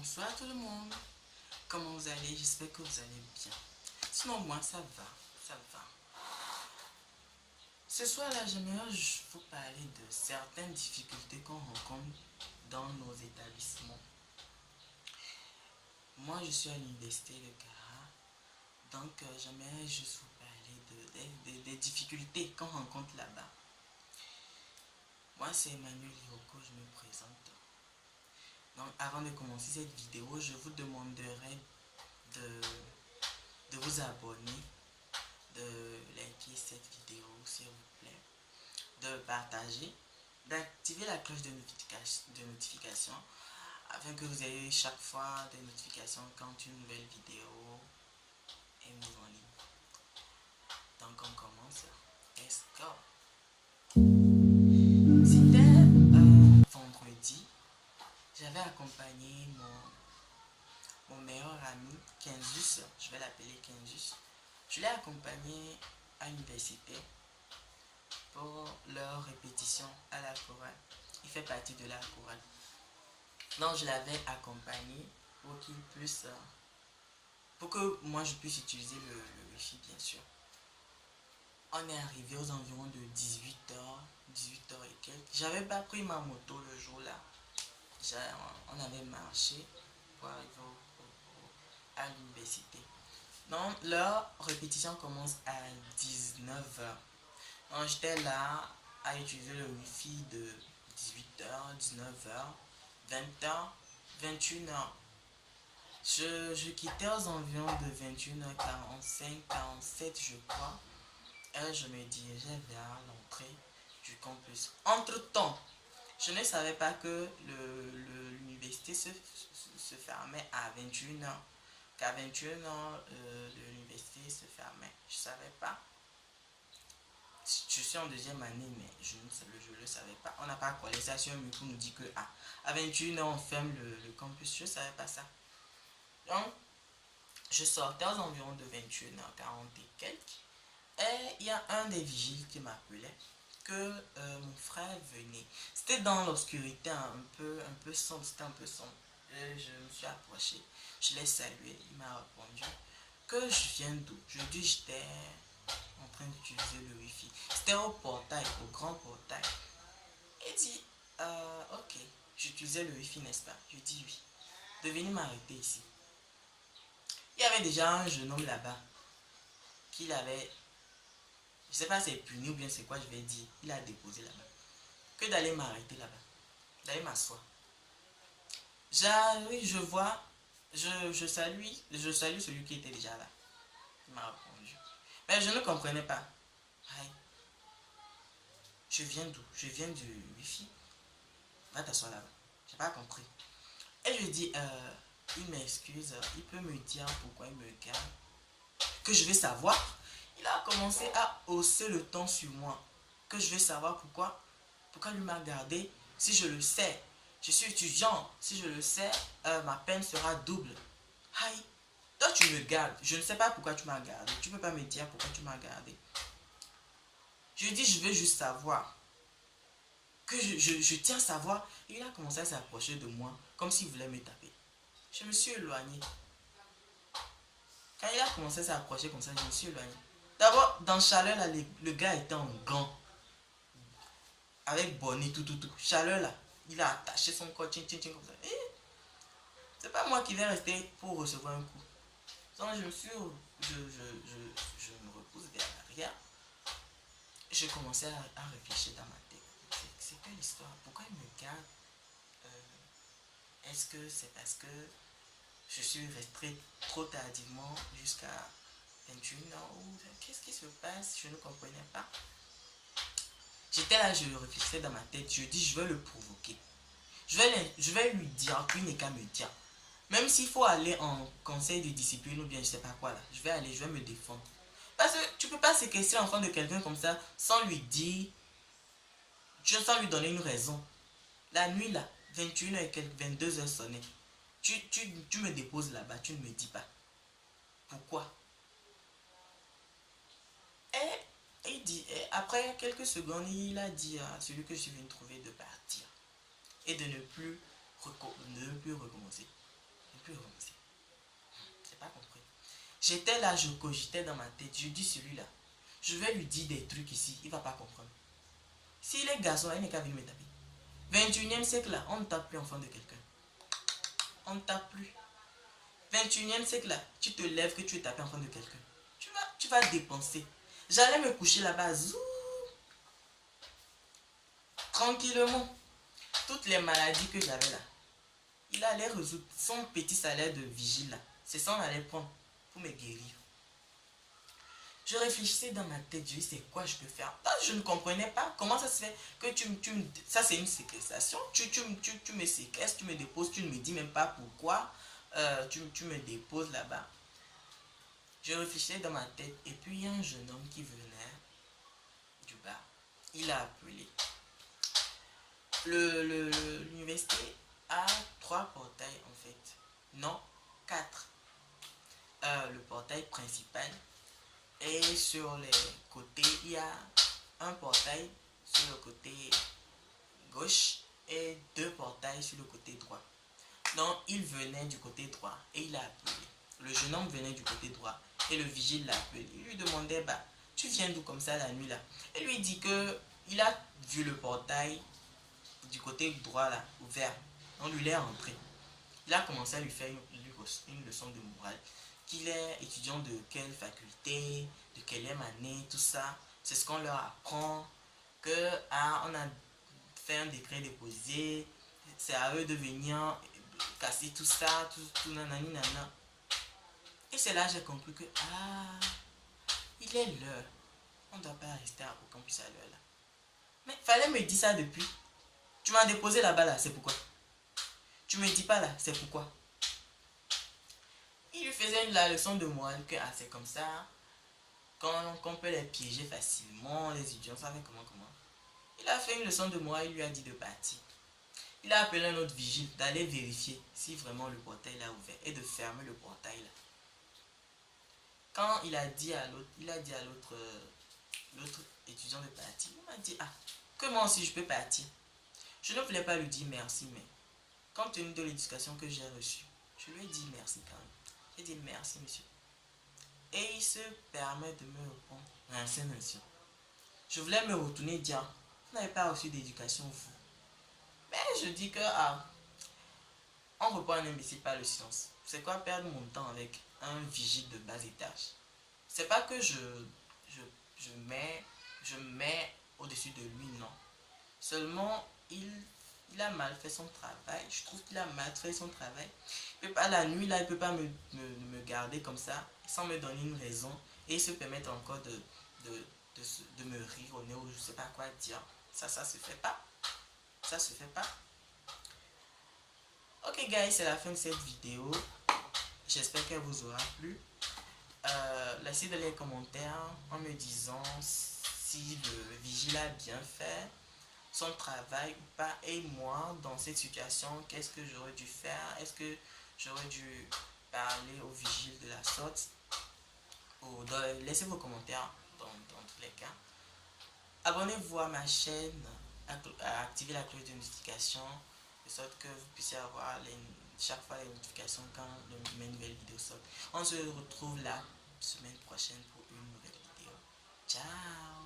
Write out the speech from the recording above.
Bonsoir tout le monde, comment vous allez? J'espère que vous allez bien. Sinon moi ça va, ça va. Ce soir-là, j'aimerais vous parler de certaines difficultés qu'on rencontre dans nos établissements. Moi je suis à l'université de Cara, donc j'aimerais juste vous parler des difficultés qu'on rencontre là-bas. Moi c'est Emmanuel Hiroko, je me présente. Donc avant de commencer cette vidéo, je vous demanderai de, de vous abonner, de liker cette vidéo s'il vous plaît, de partager, d'activer la cloche de notification afin que vous ayez chaque fois des notifications quand une nouvelle vidéo est mise en ligne. Donc on commence. Let's go. C'était vendredi. J'avais accompagné mon meilleur ami, Kenzus. Je vais l'appeler Kenzus. Je l'ai accompagné à l'université pour leur répétition à la chorale. Il fait partie de la chorale. Donc je l'avais accompagné pour qu'il puisse, pour que moi je puisse utiliser le wifi bien sûr. On est arrivé aux environs de 18h et quelques. J'avais pas pris ma moto le jour-là. On avait marché pour arriver à l'université. Donc leur répétition commence à 19h. Donc j'étais là à utiliser le wifi de 18h, 19h, 20h, 21h. Je quittais aux environs de 21h45, 47 je crois. Et je me dirigeais vers l'entrée du campus. Entre temps, je ne savais pas que l'université se fermait à 21h. Qu'à 21h, l'université se fermait. Je ne savais pas. Je suis en deuxième année, mais je ne le savais pas. On n'a pas collé ça sur un mur pour nous dire que à 21h, on ferme le campus. Je ne savais pas ça. Donc, je sortais aux environs de 21h40 et quelques. Et il y a un des vigiles qui m'appelait que mon frère venait. C'était dans l'obscurité un peu sombre, c'était un peu sombre. Et je me suis approché, je l'ai salué, il m'a répondu que je viens d'où. Je dis j'étais en train d'utiliser le wifi. C'était au portail, au grand portail. Il dit ok, j'utilisais le wifi n'est-ce pas? Je dis oui. De venir m'arrêter ici. Il y avait déjà un jeune homme là-bas qu'il avait, je sais pas si c'est puni ou bien c'est quoi je vais dire, il a déposé là-bas. Que d'aller m'arrêter là-bas, d'aller m'asseoir. J'arrive, je vois, je salue celui qui était déjà là. Il m'a répondu. Mais je ne comprenais pas. Aïe, je viens d'où? Je viens du wifi. Va t'asseoir là-bas. J'ai pas compris. Et je dis, il m'excuse, il peut me dire pourquoi il me garde. Que je vais savoir. Il a commencé à hausser le ton sur moi. Que je vais savoir pourquoi. Pourquoi lui m'a gardé si je le sais. Je suis étudiant. Si je le sais, ma peine sera double. Aïe. Toi tu me gardes. Je ne sais pas pourquoi tu m'as gardé. Tu ne peux pas me dire pourquoi tu m'as gardé. Je lui dis je veux juste savoir. Que je tiens à savoir. Et il a commencé à s'approcher de moi. Comme s'il voulait me taper. Je me suis éloigné. Quand il a commencé à s'approcher comme ça, je me suis éloigné. D'abord, dans Chaleur, là, le gars était en gants. Avec bonnet, tout. Chaleur, là, il a attaché son corps, tching, comme ça. C'est pas moi qui vais rester pour recevoir un coup. Donc, je me suis... Je me repose vers l'arrière. Je commençais à réfléchir dans ma tête. C'est quelle histoire? Pourquoi il me garde? Est-ce que c'est parce que je suis resté trop tardivement jusqu'à 21 ans ou qu'est-ce qui se passe? Je ne comprenais pas. J'étais là, je réfléchissais dans ma tête. Je dis, je vais le provoquer. Je vais lui dire qu'il n'est qu'à me dire. Même s'il faut aller en conseil de discipline ou bien je sais pas quoi là. Je vais me défendre. Parce que tu peux pas séquestrer l'enfant de quelqu'un comme ça sans lui dire, sans lui donner une raison. La nuit là, 21h et quelques, 22h sonné. Tu me déposes là-bas, tu ne me dis pas. Pourquoi? Et après quelques secondes, il a dit à celui que je viens de trouver de partir. Et de ne plus recommencer. plus renoncer. J'ai pas compris. J'étais là, je cogitais dans ma tête. Je dis celui-là, je vais lui dire des trucs ici, il va pas comprendre. S'il est garçon, il n'est qu'à venir me taper. 21e siècle là, on ne tape plus enfant de quelqu'un. On ne tape plus. 21e siècle là, tu te lèves que tu es tapé enfant de quelqu'un. Tu vas dépenser. J'allais me coucher là-bas, tranquillement. Toutes les maladies que j'avais là, il allait résoudre son petit salaire de vigile là. C'est ça on allait prendre pour me guérir. Je réfléchissais dans ma tête, je dis c'est quoi je peux faire. Là, je ne comprenais pas comment ça se fait que ça c'est une séquestration. Tu me séquestres, tu me déposes, tu ne me dis même pas pourquoi tu me déposes là-bas. Je réfléchissais dans ma tête et puis il y a un jeune homme qui venait du bar. Il a appelé. L'université a 3 portails en fait. Non, 4. Le portail principal. Et sur les côtés, il y a un portail sur le côté gauche et 2 portails sur le côté droit. Donc, il venait du côté droit et il a appelé. Le jeune homme venait du côté droit et le vigile l'a appelé. Il lui demandait, bah, tu viens d'où comme ça la nuit là? Et lui dit que il a vu le portail du côté droit là, ouvert. Donc, lui il est rentré. Il a commencé à lui faire une leçon de morale. Qu'il est étudiant de quelle faculté, de quelle année, tout ça. C'est ce qu'on leur apprend. Que on a fait un décret déposé. C'est à eux de venir casser tout ça, tout nanani nana. Et c'est là que j'ai compris que il est l'heure. On ne doit pas rester au campus à l'heure là. Mais fallait me dire ça depuis. Tu m'as déposé là-bas là, c'est pourquoi? Tu me dis pas là, c'est pourquoi? Il lui faisait la leçon de morale que c'est comme ça qu'on peut les piéger facilement, les étudiants savent comment. Il a fait une leçon de morale, il lui a dit de partir. Il a appelé un autre vigile d'aller vérifier si vraiment le portail l'a ouvert et de fermer le portail là. Quand il a dit à l'autre étudiant de partir, il m'a dit que moi aussi je peux partir. Je ne voulais pas lui dire merci, mais compte tenu de l'éducation que j'ai reçue, je lui ai dit merci quand même. J'ai dit merci monsieur. Et il se permet de me répondre renseignation. Je voulais me retourner et dire, vous n'avez pas reçu d'éducation vous. Mais je dis que on reprend un imbécile par le silence. C'est quoi perdre mon temps avec un vigile de bas étage? C'est pas que je mets au-dessus de lui, non. Seulement, il a mal fait son travail. Je trouve qu'il a mal fait son travail. Il peut pas, la nuit, là, il peut pas me garder comme ça, sans me donner une raison. Et se permettre encore de me rire au nez ou je sais pas quoi dire. Ça se fait pas. Ça se fait pas. Ok, guys, c'est la fin de cette vidéo. J'espère qu'elle vous aura plu. Laissez dans les commentaires en me disant si le vigile a bien fait son travail ou pas, et moi dans cette situation qu'est-ce que j'aurais dû faire. Est-ce que j'aurais dû parler au vigile de la sorte ou laissez vos commentaires dans tous les cas. Abonnez-vous à ma chaîne, activez la cloche de notification de sorte que vous puissiez avoir chaque fois les notifications quand mes nouvelles vidéos sortent. On se retrouve la semaine prochaine pour une nouvelle vidéo. Ciao.